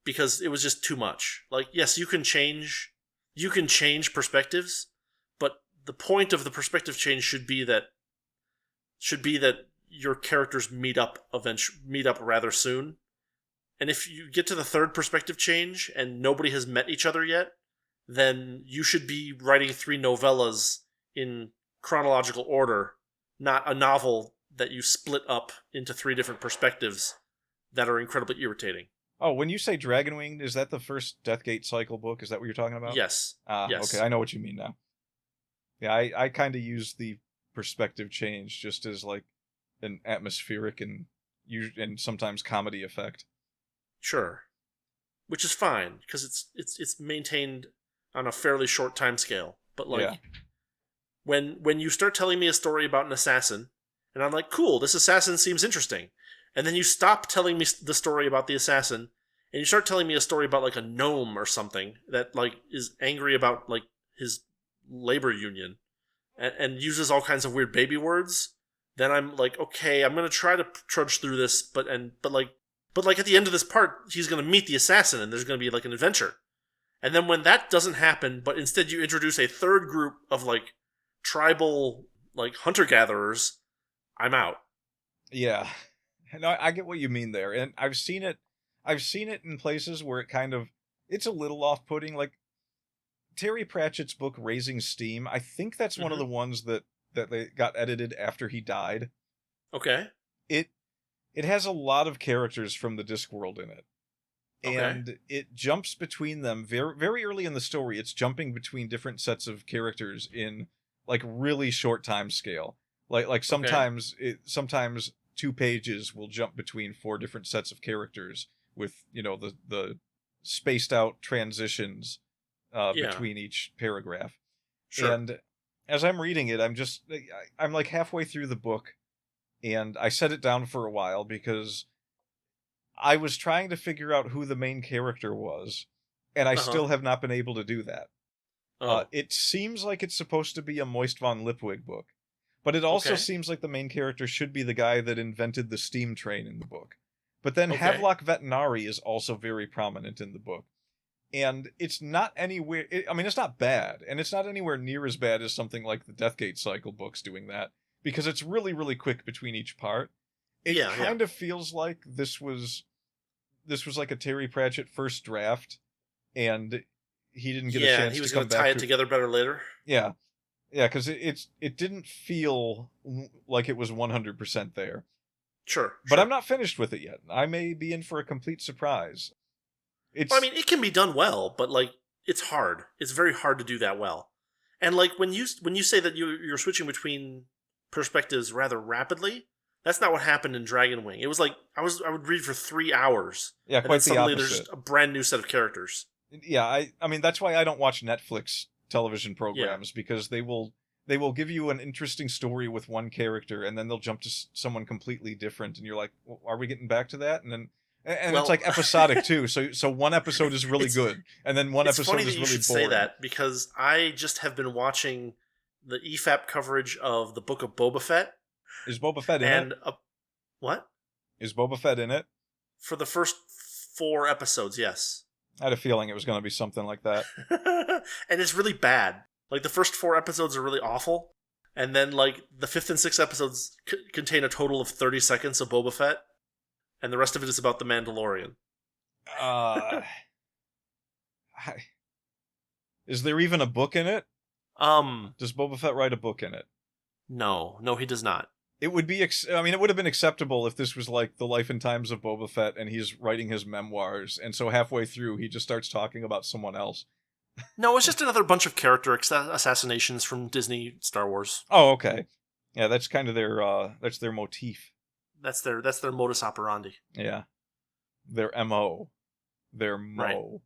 because it was just too much. Like, yes, you can change perspectives, but the point of the perspective change should be that your characters meet up rather soon. And if you get to the 3rd perspective change and nobody has met each other yet, then you should be writing 3 novellas in chronological order, not a novel that you split up into 3 different perspectives that are incredibly irritating. Oh, when you say Dragonwing, is that the first Deathgate Cycle book? Is that what you're talking about? Yes. Yes. Okay, I know what you mean now. Yeah, I kind of use the perspective change just as like an atmospheric and sometimes comedy effect. Sure. Which is fine, because it's maintained on a fairly short time scale. But like, yeah. When you start telling me a story about an assassin, and I'm like, cool, this assassin seems interesting, and then you stop telling me the story about the assassin, and you start telling me a story about like a gnome or something that like is angry about like his labor union, and uses all kinds of weird baby words, then I'm like, okay, I'm gonna try to trudge through this, but at the end of this part, he's gonna meet the assassin, and there's gonna be like an adventure. And then when that doesn't happen, but instead you introduce a 3rd group of like tribal like hunter-gatherers, I'm out. Yeah. No, I get what you mean there. And I've seen it in places where it's a little off-putting. Like Terry Pratchett's book Raising Steam, I think that's one of the ones that they got edited after he died. Okay. It has a lot of characters from the Discworld in it. Okay. And it jumps between them very, very early in the story. It's jumping between different sets of characters in like really short time scale. Like sometimes sometimes 2 pages will jump between 4 different sets of characters with, the spaced out transitions between each paragraph. Sure. And as I'm reading it, I'm like halfway through the book, and I set it down for a while because I was trying to figure out who the main character was, and I still have not been able to do that. It seems like it's supposed to be a Moist von Lipwig book, but it also seems like the main character should be the guy that invented the steam train in the book. But then Havelock Vetinari is also very prominent in the book. And it's not anywhere... it's not bad, and it's not anywhere near as bad as something like the Deathgate Cycle books doing that, because it's really, really quick between each part. It kind of feels like this was like a Terry Pratchett first draft, and he didn't get a chance to come back. Yeah, he was going to tie it together better later. Yeah. Yeah, because it didn't feel like it was 100% there. Sure. But I'm not finished with it yet. I may be in for a complete surprise. It can be done well, but like, it's hard. It's very hard to do that well. And like, when you say that you're switching between perspectives rather rapidly, that's not what happened in Dragonwing. It was like I would read for 3 hours. Yeah, quite the opposite. There's a brand new set of characters. Yeah, I mean that's why I don't watch Netflix television programs, because they will give you an interesting story with one character, and then they'll jump to someone completely different, and you're like, well, are we getting back to that? And then it's like episodic too. So one episode is really good, and then one episode is really boring. It's funny that you should say that, because I just have been watching the EFAP coverage of the Book of Boba Fett. Is Boba Fett in it? What? Is Boba Fett in it? For the first 4 episodes, yes. I had a feeling it was going to be something like that. And it's really bad. Like, the first 4 episodes are really awful, and then, like, the 5th and 6th episodes contain a total of 30 seconds of Boba Fett, and the rest of it is about the Mandalorian. Is there even a book in it? Does Boba Fett write a book in it? No, he does not. It would be, it would have been acceptable if this was like the life and times of Boba Fett and he's writing his memoirs, and so halfway through he just starts talking about someone else. No, it's just another bunch of character assassinations from Disney Star Wars. Oh, okay. Yeah, that's kind of that's their motif. That's their modus operandi. Yeah. Their MO. Their Mo.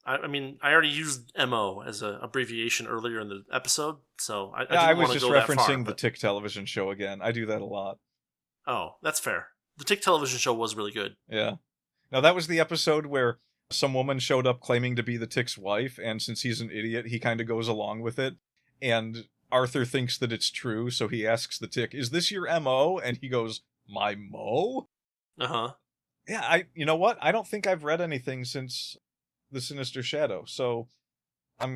Right. I mean, I already used MO as an abbreviation earlier in the episode, so I was just referencing the Tick television show again. I do that a lot. Oh, that's fair. The Tick television show was really good. Yeah. Now, that was the episode where some woman showed up claiming to be the Tick's wife, and since he's an idiot, he kind of goes along with it. And Arthur thinks that it's true, so he asks the Tick, "Is this your MO?" And he goes, "My Mo?" Uh-huh. Yeah, you know what? I don't think I've read anything since The Sinister Shadow, so I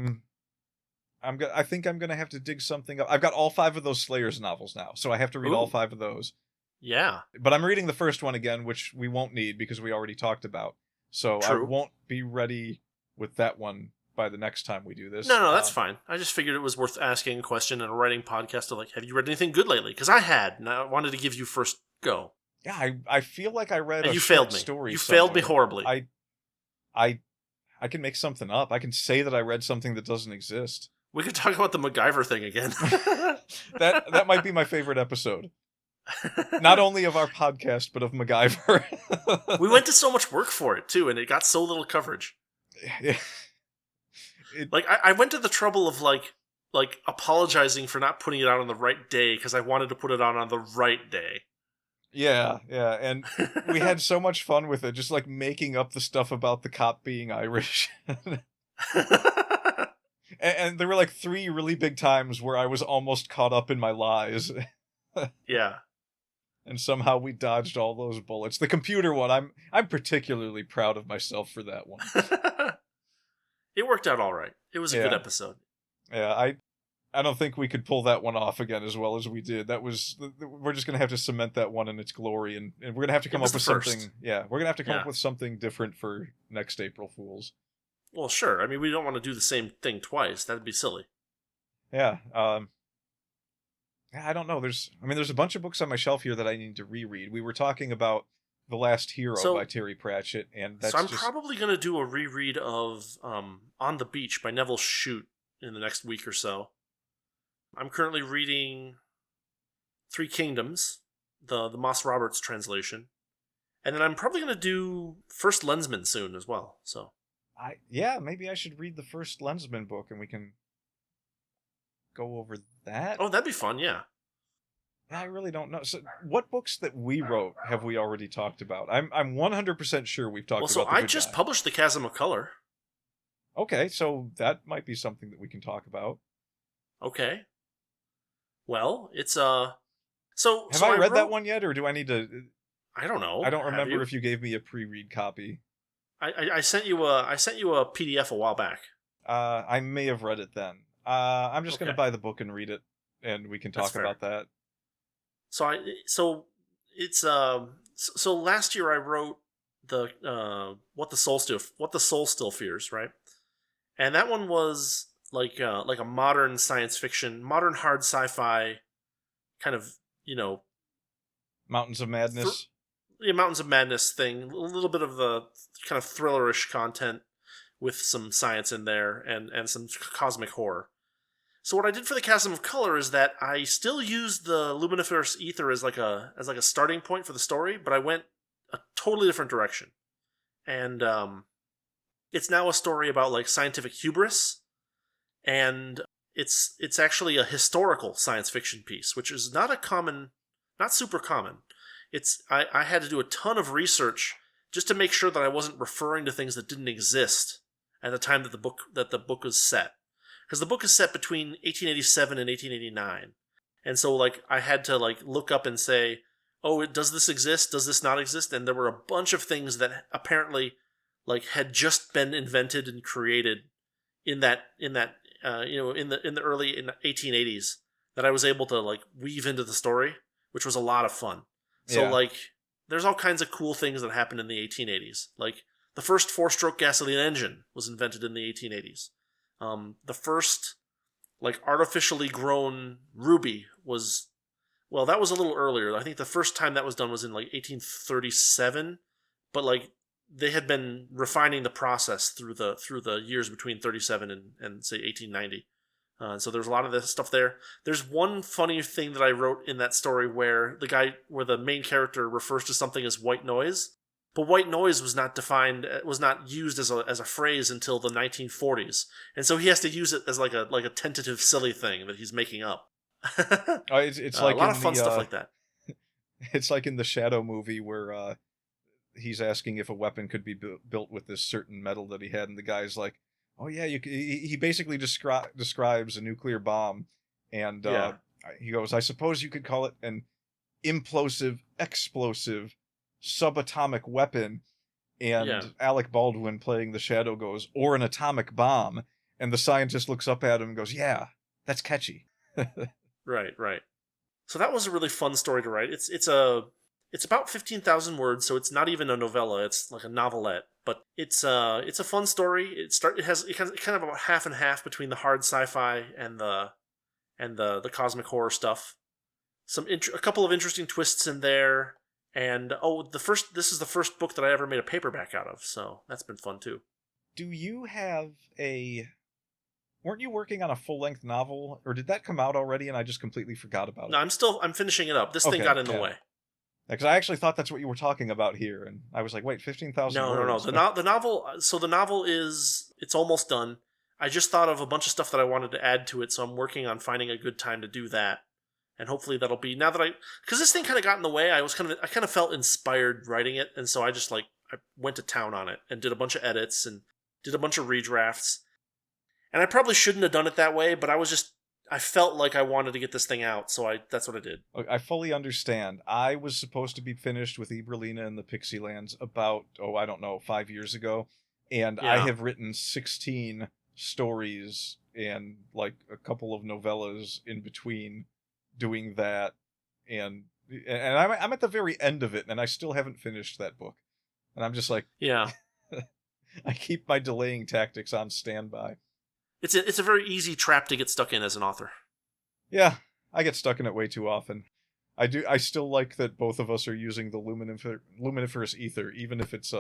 think I'm gonna have to dig something up. I've got all 5 of those Slayers novels now, so I have to read all 5 of those. Yeah. But I'm reading the first one again, which we won't need because we already talked about. So True. I won't be ready with that one by the next time we do this. No, that's fine. I just figured it was worth asking a question in a writing podcast of like, have you read anything good lately? Because I had, and I wanted to give you first go. Yeah, I feel like I read and a you short failed me. story You somewhere. failed me horribly. I can make something up. I can say that I read something that doesn't exist. We could talk about the MacGyver thing again. that might be my favorite episode. Not only of our podcast, but of MacGyver. We went to so much work for it, too, and it got so little coverage. I went to the trouble of, like apologizing for not putting it out on the right day, because I wanted to put it on the right day. Yeah, and we had so much fun with it, just, like, making up the stuff about the cop being Irish. And there were, like, 3 really big times where I was almost caught up in my lies. Yeah. And somehow we dodged all those bullets. The computer one, I'm particularly proud of myself for that one. It worked out all right. It was a good episode. Yeah, I don't think we could pull that one off again as well as we did. We're just gonna have to cement that one in its glory, and we're gonna have to come up with something. Yeah, we're gonna have to come up with something different for next April Fools. Well, sure. I mean, we don't want to do the same thing twice. That'd be silly. Yeah. I don't know. There's a bunch of books on my shelf here that I need to reread. We were talking about The Last Hero by Terry Pratchett, and that's so I'm probably going to do a reread of On the Beach by Neville Shute in the next week or so. I'm currently reading Three Kingdoms, the Moss Roberts translation, and then I'm probably going to do First Lensman soon as well. So, maybe I should read the First Lensman book, and we can go over that. Oh, that'd be fun, yeah. I really don't know. So, what books that we wrote have we already talked about? I'm 100% sure we've talked about. Well, so I just published The Chasm of Color. Okay, so that might be something that we can talk about. Okay. Well, it's So have I read that one yet, or do I need to? I don't know. I don't remember if you gave me a pre-read copy. I sent you a PDF a while back. I may have read it then. I'm just going to buy the book and read it, and we can talk about that. So last year I wrote the What the Soul Still Fears, right? And that one was like a modern science fiction, modern hard sci-fi kind of, Mountains of Madness. Mountains of Madness thing, a little bit of the kind of thrillerish content with some science in there and some cosmic horror. So what I did for the Chasm of Color is that I still used the luminiferous ether as like a starting point for the story, but I went a totally different direction. And it's now a story about like scientific hubris, and it's actually a historical science fiction piece, which is not super common. I had to do a ton of research just to make sure that I wasn't referring to things that didn't exist at the time that the book was set. Because the book is set between 1887 and 1889. And so, like, I had to, like, look up and say, oh, does this exist? Does this not exist? And there were a bunch of things that apparently, like, had just been invented and created in the early 1880s that I was able to, like, weave into the story, which was a lot of fun. So, like, there's all kinds of cool things that happened in the 1880s. Like, The first 4-stroke gasoline engine was invented in the 1880s. The first, like, artificially grown ruby was, well, that was a little earlier. I think the first time that was done was in, like, 1837. But, like, they had been refining the process through the years between 37 and say, 1890. So there's a lot of this stuff there. There's one funny thing that I wrote in that story where the main character refers to something as white noise. But white noise was not used as a phrase until the 1940s, and so he has to use it as like a tentative, silly thing that he's making up. It's like a lot of fun stuff like that. It's like in the Shadow movie where he's asking if a weapon could be built with this certain metal that he had, and the guy's like, "Oh yeah, he basically describes a nuclear bomb, and he goes, I suppose you could call it an implosive, explosive, subatomic weapon," and Alec Baldwin playing the Shadow goes, "or an atomic bomb," and the scientist looks up at him and goes, "Yeah, that's catchy." Right. So that was a really fun story to write. It's about 15,000 words, so it's not even a novella. It's like a novelette, but it's a fun story. It has kind of about half and half between the hard sci-fi and the cosmic horror stuff. A couple of interesting twists in there. And this is the first book that I ever made a paperback out of, so that's been fun too. Do you have weren't you working on a full-length novel, or did that come out already and I just completely forgot about it? No, I'm finishing it up. This thing got in the way. Because I actually thought that's what you were talking about here, and I was like, wait, 15,000 words? No. The novel it's almost done. I just thought of a bunch of stuff that I wanted to add to it, so I'm working on finding a good time to do that. And hopefully that'll be, now that because this thing kind of got in the way, I kind of felt inspired writing it, and so I just I went to town on it and did a bunch of edits and did a bunch of redrafts. And I probably shouldn't have done it that way, but I felt like I wanted to get this thing out, so that's what I did. I fully understand. I was supposed to be finished with Ibralina and the Pixielands about, 5 years ago, and I have written 16 stories and like a couple of novellas in between doing that, and I'm at the very end of it, and I still haven't finished that book, and I'm just like, I keep my delaying tactics on standby. It's a very easy trap to get stuck in as an author. Yeah, I get stuck in it way too often. I still like that both of us are using the luminiferous ether, even if it's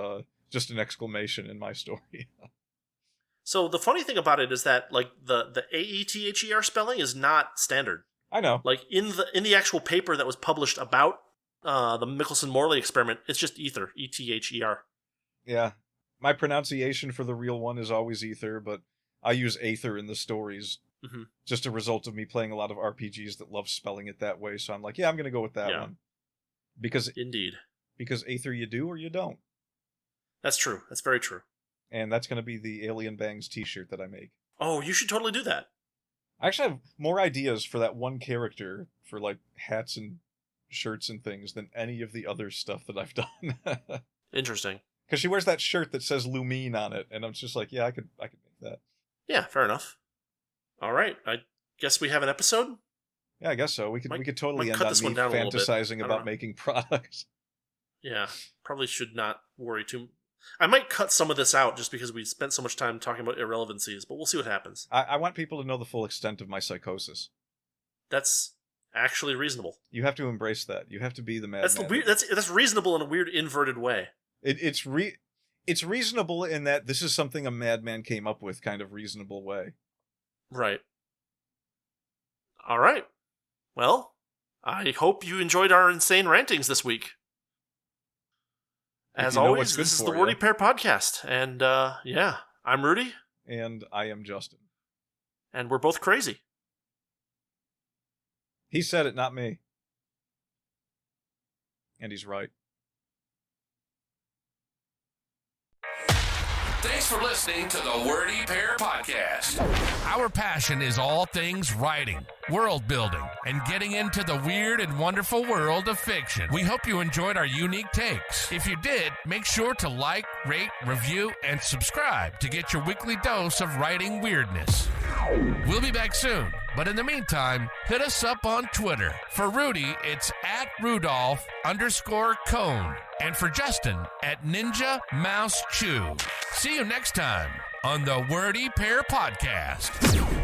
just an exclamation in my story. So the funny thing about it is that like the AETHER spelling is not standard. I know. Like in the actual paper that was published about the Michelson-Morley experiment, it's just ether, ETHER. Yeah, my pronunciation for the real one is always ether, but I use aether in the stories. Mm-hmm. Just a result of me playing a lot of RPGs that love spelling it that way. So I'm like, I'm going to go with that one. Because aether you do or you don't. That's true. That's very true. And that's going to be the Alien Bangs t-shirt that I make. Oh, you should totally do that. I actually have more ideas for that one character for like hats and shirts and things than any of the other stuff that I've done. Interesting. Because she wears that shirt that says Lumine on it, and I'm just like, I could make that. Yeah, fair enough. All right, I guess we have an episode? Yeah, I guess so. We could totally end on me fantasizing about making products. Yeah, probably should not worry too. I might cut some of this out just because we spent so much time talking about irrelevancies, but we'll see what happens. I want people to know the full extent of my psychosis. That's actually reasonable. You have to embrace that. You have to be the madman. That's reasonable in a weird inverted way. It's reasonable in that this is something a madman came up with, kind of reasonable way. Right. All right. Well, I hope you enjoyed our insane rantings this week. As always, this is the Wordy Pair Podcast. And, I'm Rudy. And I am Justin. And we're both crazy. He said it, not me. And he's right. Thanks for listening to the Wordy Pair Podcast. Our passion is all things writing, world building, and getting into the weird and wonderful world of fiction. We hope you enjoyed our unique takes. If you did, make sure to like, rate, review, and subscribe to get your weekly dose of writing weirdness. We'll be back soon. But in the meantime, hit us up on Twitter. For Rudy, it's at Rudolph_Cone. And for Justin, at Ninja Mouse Chew. See you next time on the Wordy Pair Podcast.